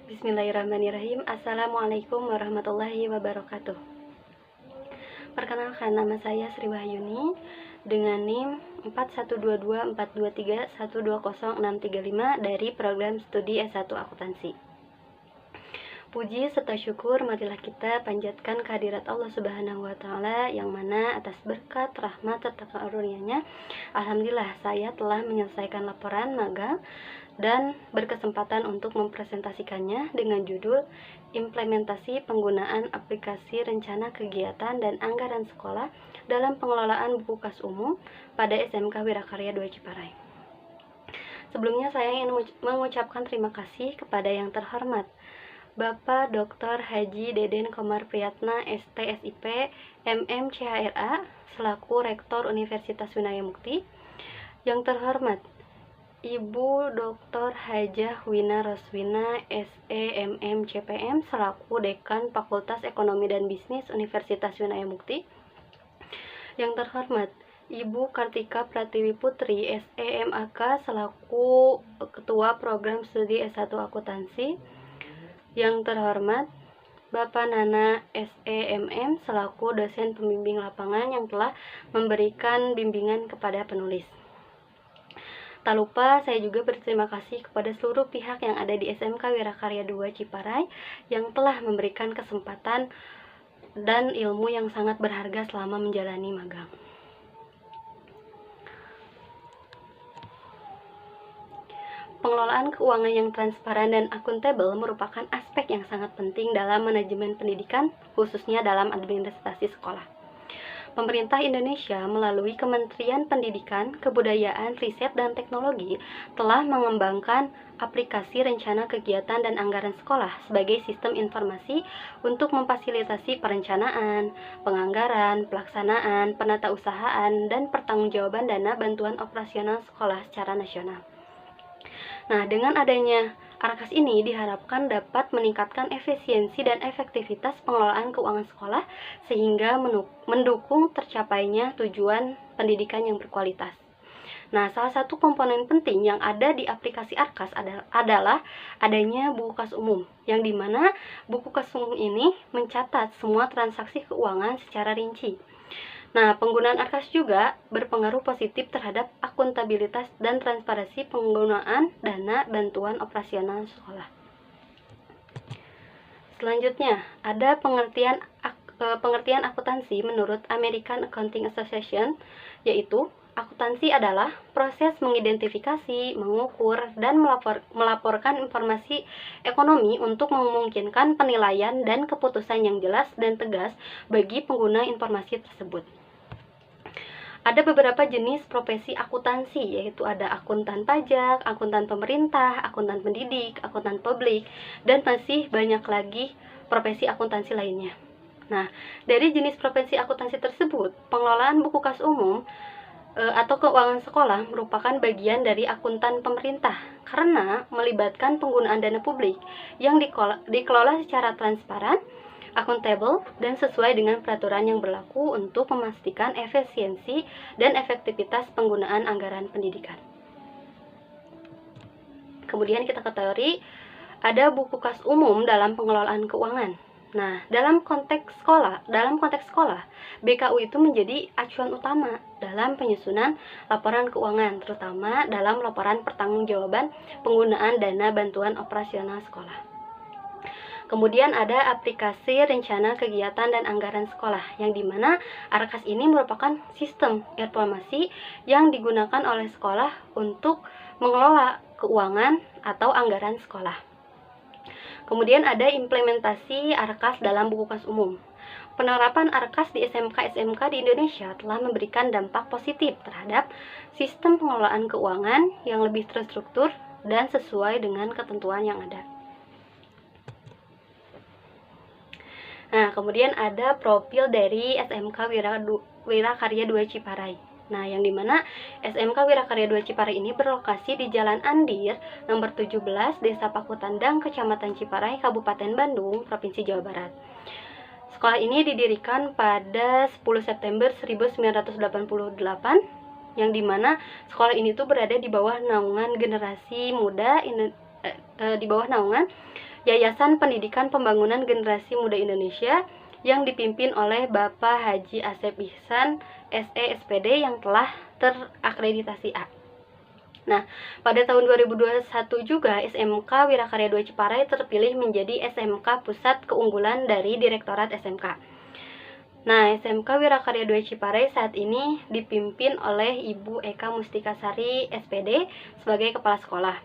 Bismillahirrahmanirrahim. Assalamualaikum warahmatullahi wabarakatuh. Perkenalkan, nama saya Sri Wahyuni dengan NIM 412242312065 dari program studi S1 Akuntansi. Puji serta syukur marilah kita panjatkan kehadirat Allah Subhanahu wa Ta'ala, yang mana atas berkat, rahmat, serta karunia-Nya, alhamdulillah saya telah menyelesaikan laporan magang dan berkesempatan untuk mempresentasikannya dengan judul Implementasi Penggunaan Aplikasi Rencana Kegiatan dan Anggaran Sekolah dalam Pengelolaan Buku Kas Umum pada SMK Wirakarya 2 Ciparai. Sebelumnya saya ingin mengucapkan terima kasih kepada yang terhormat Bapak Dr. Haji Deden Komar Priyatna, ST.SIP, MM CHRA, selaku Rektor Universitas Winaya Mukti. Yang terhormat Ibu Dr. Hajah Wina Roswina, SE, MM CPM, selaku Dekan Fakultas Ekonomi dan Bisnis Universitas Winaya Mukti. Yang terhormat Ibu Kartika Pratiwi Putri, SE, MAK, selaku Ketua Program Studi S1 Akuntansi. Yang terhormat Bapak Nana, SEMM, selaku dosen pembimbing lapangan yang telah memberikan bimbingan kepada penulis. Tak lupa saya juga berterima kasih kepada seluruh pihak yang ada di SMK Wirakarya 2 Ciparai yang telah memberikan kesempatan dan ilmu yang sangat berharga selama menjalani magang. Pengelolaan keuangan yang transparan dan akuntabel merupakan aspek yang sangat penting dalam manajemen pendidikan, khususnya dalam administrasi sekolah. Pemerintah Indonesia melalui Kementerian Pendidikan, Kebudayaan, Riset, dan Teknologi telah mengembangkan aplikasi rencana kegiatan dan anggaran sekolah sebagai sistem informasi untuk memfasilitasi perencanaan, penganggaran, pelaksanaan, penatausahaan, dan pertanggungjawaban dana bantuan operasional sekolah secara nasional. Nah, dengan adanya Arkas ini diharapkan dapat meningkatkan efisiensi dan efektivitas pengelolaan keuangan sekolah sehingga mendukung tercapainya tujuan pendidikan yang berkualitas. Nah, salah satu komponen penting yang ada di aplikasi Arkas adalah adanya buku kas umum, yang dimana buku kas umum ini mencatat semua transaksi keuangan secara rinci. Nah, penggunaan Arkas juga berpengaruh positif terhadap akuntabilitas dan transparansi penggunaan dana bantuan operasional sekolah. Selanjutnya, ada pengertian akuntansi menurut American Accounting Association, yaitu akuntansi adalah proses mengidentifikasi, mengukur, dan melaporkan informasi ekonomi untuk memungkinkan penilaian dan keputusan yang jelas dan tegas bagi pengguna informasi tersebut. Ada beberapa jenis profesi akuntansi, yaitu ada akuntan pajak, akuntan pemerintah, akuntan pendidik, akuntan publik, dan masih banyak lagi profesi akuntansi lainnya. Nah, dari jenis profesi akuntansi tersebut, pengelolaan buku kas umum atau keuangan sekolah merupakan bagian dari akuntan pemerintah karena melibatkan penggunaan dana publik yang dikelola secara transparan, akuntabel, dan sesuai dengan peraturan yang berlaku untuk memastikan efisiensi dan efektivitas penggunaan anggaran pendidikan. Kemudian kita ketahui ada buku kas umum dalam pengelolaan keuangan. Nah, dalam konteks sekolah, BKU itu menjadi acuan utama dalam penyusunan laporan keuangan, terutama dalam laporan pertanggungjawaban penggunaan dana bantuan operasional sekolah. Kemudian ada aplikasi rencana kegiatan dan anggaran sekolah, yang dimana Arkas ini merupakan sistem informasi yang digunakan oleh sekolah untuk mengelola keuangan atau anggaran sekolah. Kemudian ada implementasi Arkas dalam buku kas umum. Penerapan Arkas di SMK-SMK di Indonesia telah memberikan dampak positif terhadap sistem pengelolaan keuangan yang lebih terstruktur dan sesuai dengan ketentuan yang ada. Nah, kemudian ada profil dari SMK Wirakarya 2 Ciparai. Nah, yang dimana SMK Wirakarya 2 Ciparai ini berlokasi di Jalan Andir, nomor 17, Desa Pakutandang, Kecamatan Ciparai, Kabupaten Bandung, Provinsi Jawa Barat. Sekolah ini didirikan pada 10 September 1988, yang dimana sekolah ini tuh berada di bawah naungan generasi muda, di bawah naungan Yayasan Pendidikan Pembangunan Generasi Muda Indonesia yang dipimpin oleh Bapak Haji Asep Ihsan, SE SPD yang telah terakreditasi A. Nah, pada tahun 2021 juga SMK Wirakarya 2 Ciparai terpilih menjadi SMK Pusat Keunggulan dari Direktorat SMK. Nah, SMK Wirakarya 2 Ciparai saat ini dipimpin oleh Ibu Eka Mustikasari SPD sebagai Kepala Sekolah.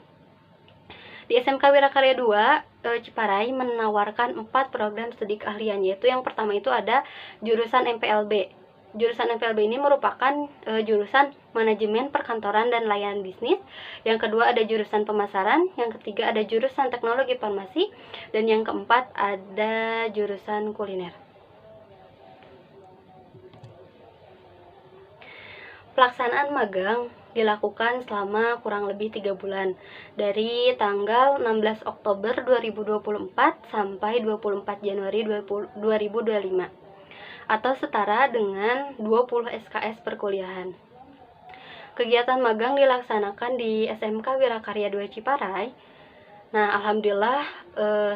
Di SMK Wirakarya 2 Ciparai menawarkan 4 program studi keahlian, yaitu yang pertama itu ada jurusan MPLB. Jurusan MPLB ini merupakan jurusan manajemen perkantoran dan layanan bisnis. Yang kedua ada jurusan pemasaran, yang ketiga ada jurusan teknologi farmasi, dan yang keempat ada jurusan kuliner. Pelaksanaan magang dilakukan selama kurang lebih 3 bulan, dari tanggal 16 Oktober 2024 sampai 24 Januari 2025. Atau setara dengan 20 SKS perkuliahan. Kegiatan magang dilaksanakan di SMK Wirakarya 2 Ciparai. Nah, alhamdulillah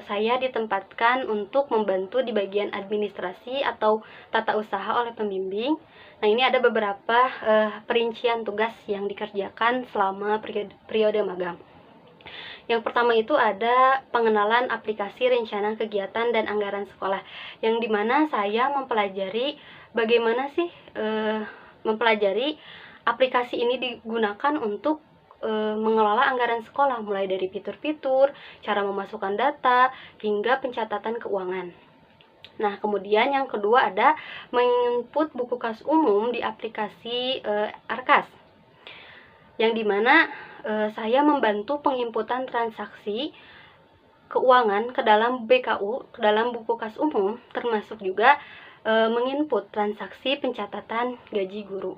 saya ditempatkan untuk membantu di bagian administrasi atau tata usaha oleh pembimbing. Nah, ini ada beberapa perincian tugas yang dikerjakan selama periode magang. Yang pertama itu ada pengenalan aplikasi rencana kegiatan dan anggaran sekolah, yang dimana saya mempelajari bagaimana sih mempelajari aplikasi ini digunakan untuk mengelola anggaran sekolah, mulai dari fitur-fitur, cara memasukkan data, hingga pencatatan keuangan. Nah, kemudian yang kedua ada menginput buku kas umum di aplikasi Arkas, yang dimana saya membantu penginputan transaksi keuangan ke dalam BKU, ke dalam buku kas umum, termasuk juga menginput transaksi pencatatan gaji guru.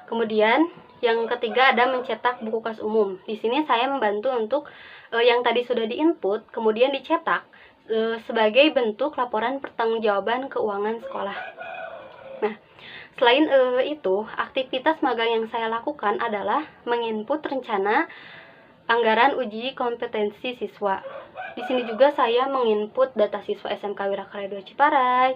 Kemudian yang ketiga ada mencetak buku kas umum. Di sini saya membantu untuk yang tadi sudah diinput, kemudian dicetak sebagai bentuk laporan pertanggungjawaban keuangan sekolah. Nah, selain itu, aktivitas magang yang saya lakukan adalah menginput rencana anggaran uji kompetensi siswa. Di sini juga saya menginput data siswa SMK Wirakarya 2 Ciparai.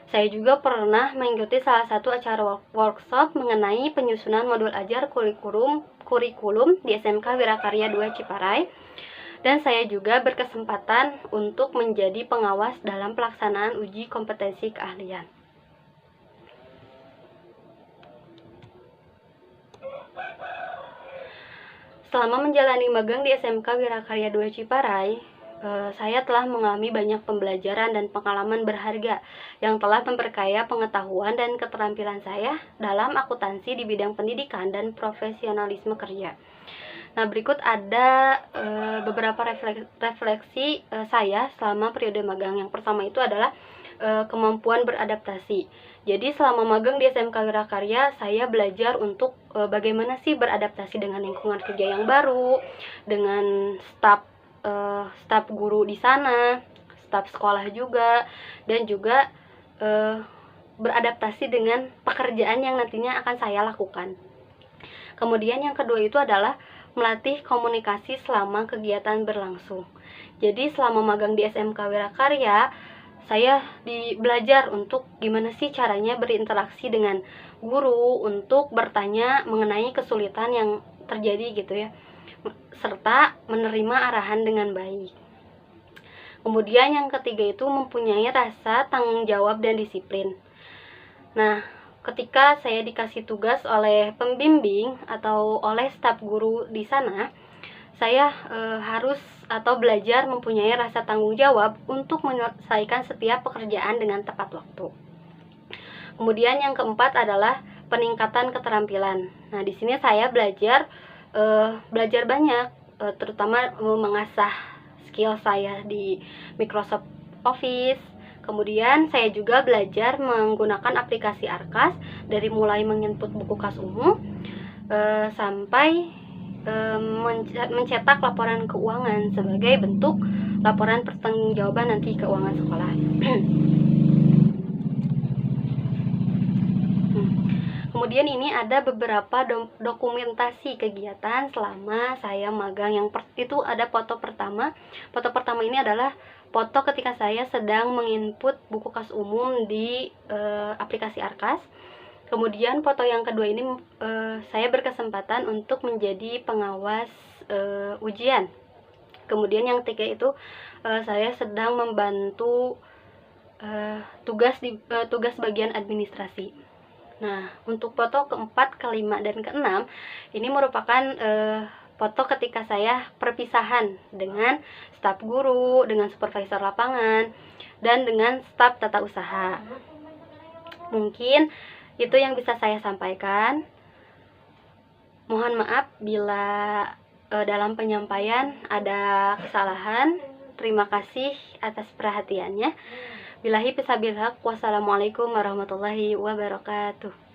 Saya juga pernah mengikuti salah satu acara workshop mengenai penyusunan modul ajar kurikulum di SMK Wirakarya 2 Ciparai. Dan saya juga berkesempatan untuk menjadi pengawas dalam pelaksanaan uji kompetensi keahlian. Selama menjalani magang di SMK Wirakarya 2 Ciparai, saya telah mengalami banyak pembelajaran dan pengalaman berharga yang telah memperkaya pengetahuan dan keterampilan saya dalam akuntansi di bidang pendidikan dan profesionalisme kerja. Nah, berikut ada beberapa refleksi saya selama periode magang. Yang pertama itu adalah kemampuan beradaptasi. Jadi selama magang di SMK Wirakarya, saya belajar untuk bagaimana sih beradaptasi dengan lingkungan kerja yang baru, dengan staf guru di sana, staf sekolah juga, dan juga beradaptasi dengan pekerjaan yang nantinya akan saya lakukan. Kemudian yang kedua itu adalah melatih komunikasi selama kegiatan berlangsung. Jadi selama magang di SMK Wirakarya, saya belajar untuk gimana sih caranya berinteraksi dengan guru untuk bertanya mengenai kesulitan yang terjadi gitu ya, serta menerima arahan dengan baik. Kemudian yang ketiga itu mempunyai rasa tanggung jawab dan disiplin. Nah, ketika saya dikasih tugas oleh pembimbing atau oleh staf guru di sana, saya harus atau belajar mempunyai rasa tanggung jawab untuk menyelesaikan setiap pekerjaan dengan tepat waktu. Kemudian yang keempat adalah peningkatan keterampilan. Nah, di sini saya belajar banyak, terutama mengasah skill saya di Microsoft Office. Kemudian saya juga belajar menggunakan aplikasi Arkas, dari mulai menginput buku kas umum sampai mencetak laporan keuangan sebagai bentuk laporan pertanggungjawaban nanti keuangan sekolah. Kemudian ini ada beberapa dokumentasi kegiatan selama saya magang. Itu ada foto pertama. Foto pertama ini adalah foto ketika saya sedang menginput buku kas umum di aplikasi Arkas. Kemudian foto yang kedua ini saya berkesempatan untuk menjadi pengawas ujian. Kemudian yang ketiga itu saya sedang membantu tugas bagian administrasi. Nah, untuk foto keempat, kelima, dan keenam ini merupakan foto ketika saya perpisahan dengan staf guru, dengan supervisor lapangan, dan dengan staf tata usaha. Mungkin itu yang bisa saya sampaikan. Mohon maaf bila dalam penyampaian ada kesalahan. Terima kasih atas perhatiannya. Billahi fisabilillah. Wassalamualaikum warahmatullahi wabarakatuh.